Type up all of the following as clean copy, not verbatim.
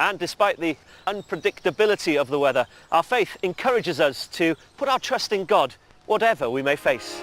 And despite the unpredictability of the weather, our faith encourages us to put our trust in God, whatever we may face.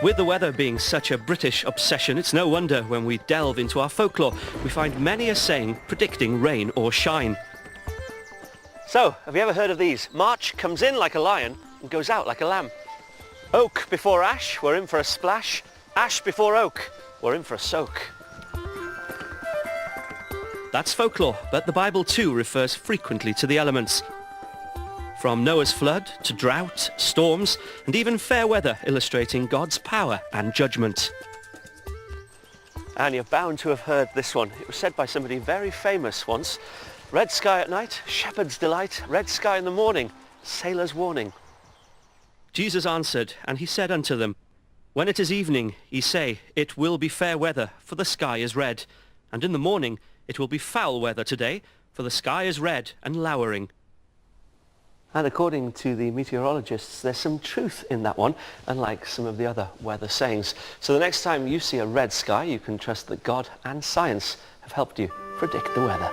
With the weather being such a British obsession, it's no wonder when we delve into our folklore, we find many a saying predicting rain or shine. So, have you ever heard of these? March comes in like a lion and goes out like a lamb. Oak before ash, we're in for a splash. Ash before oak, we're in for a soak. That's folklore, but the Bible too refers frequently to the elements. From Noah's flood to drought, storms, and even fair weather, illustrating God's power and judgment. And you're bound to have heard this one. It was said by somebody very famous once. Red sky at night, shepherd's delight. Red sky in the morning, sailor's warning. Jesus answered, and he said unto them, When it is evening, ye say, It will be fair weather, for the sky is red. And in the morning, it will be foul weather today, for the sky is red and lowering. And according to the meteorologists, there's some truth in that one, unlike some of the other weather sayings. So the next time you see a red sky, you can trust that God and science have helped you predict the weather.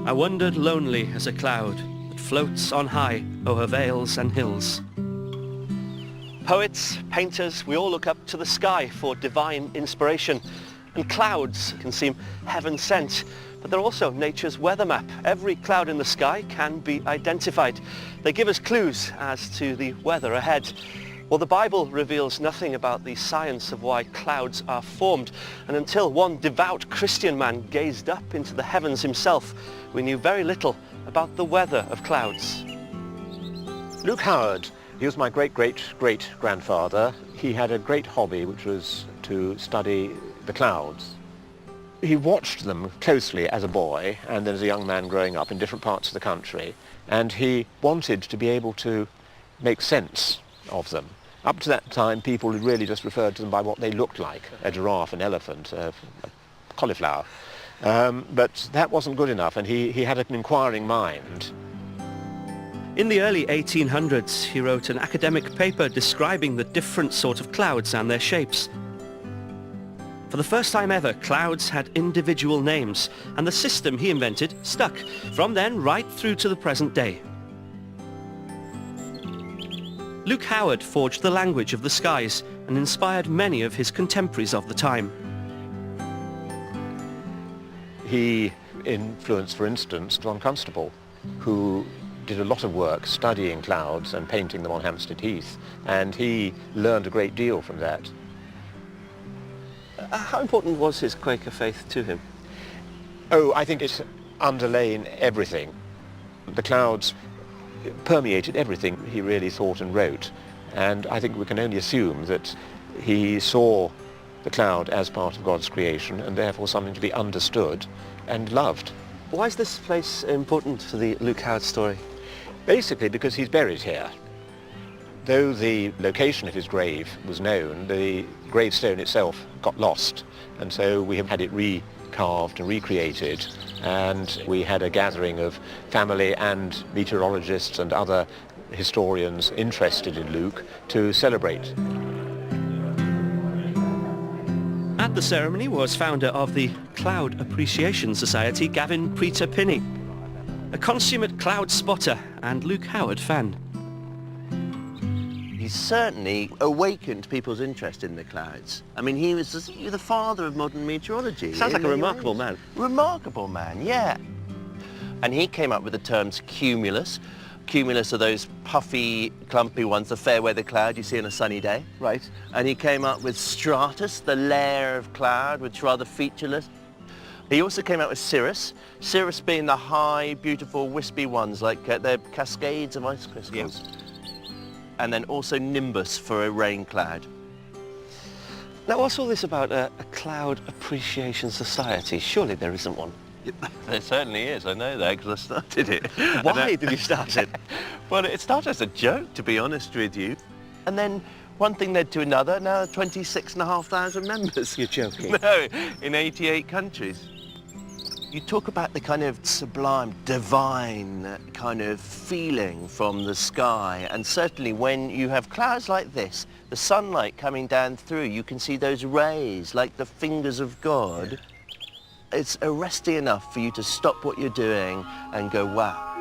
I wandered lonely as a cloud that floats on high o'er vales and hills. Poets, painters, we all look up to the sky for divine inspiration. And clouds can seem heaven-sent, but they're also nature's weather map. Every cloud in the sky can be identified. They give us clues as to the weather ahead. Well, the Bible reveals nothing about the science of why clouds are formed, and until one devout Christian man gazed up into the heavens himself, we knew very little about the weather of clouds. Luke Howard, he was my great-great-great-grandfather. He had a great hobby, which was to study the clouds. He watched them closely as a boy and then as a young man growing up in different parts of the country, and he wanted to be able to make sense of them. Up to that time, people had really just referred to them by what they looked like: a giraffe, an elephant, a cauliflower. But that wasn't good enough, and he had an inquiring mind. In the early 1800s, he wrote an academic paper describing the different sort of clouds and their shapes. For the first time ever, clouds had individual names, and the system he invented stuck, from then right through to the present day. Luke Howard forged the language of the skies and inspired many of his contemporaries of the time. He influenced, for instance, John Constable, who did a lot of work studying clouds and painting them on Hampstead Heath, and he learned a great deal from that. How important was his Quaker faith to him? Oh, I think it's underlain everything. The clouds permeated everything he really thought and wrote, and I think we can only assume that he saw the cloud as part of God's creation and therefore something to be understood and loved. Why is this place important to the Luke Howard story? Basically because he's buried here. Though the location of his grave was known, the gravestone itself got lost, and so we have had it recarved and recreated, and we had a gathering of family and meteorologists and other historians interested in Luke to celebrate. At the ceremony was founder of the Cloud Appreciation Society, Weather Prt1, a consummate cloud spotter and Luke Howard fan. He certainly awakened people's interest in the clouds. I mean, he was the father of modern meteorology. Sounds like a remarkable man. Remarkable man, yeah. And he came up with the terms cumulus. Cumulus are those puffy, clumpy ones, the fair weather cloud you see on a sunny day. Right. And he came up with stratus, the layer of cloud, which is rather featureless. He also came out with cirrus. Cirrus being the high, beautiful, wispy ones, like they're cascades of ice crystals. Yep. And then also nimbus for a rain cloud. Now, what's all this about a Cloud Appreciation Society? Surely there isn't one. There certainly is, I know that because I started it. Why did you start it? Well, it started as a joke, to be honest with you. And then one thing led to another, now 26,500 members. You're joking. No, in 88 countries. You talk about the kind of sublime, divine kind of feeling from the sky, and certainly when you have clouds like this, the sunlight coming down through, you can see those rays like the fingers of God. It's arresting enough for you to stop what you're doing and go, wow.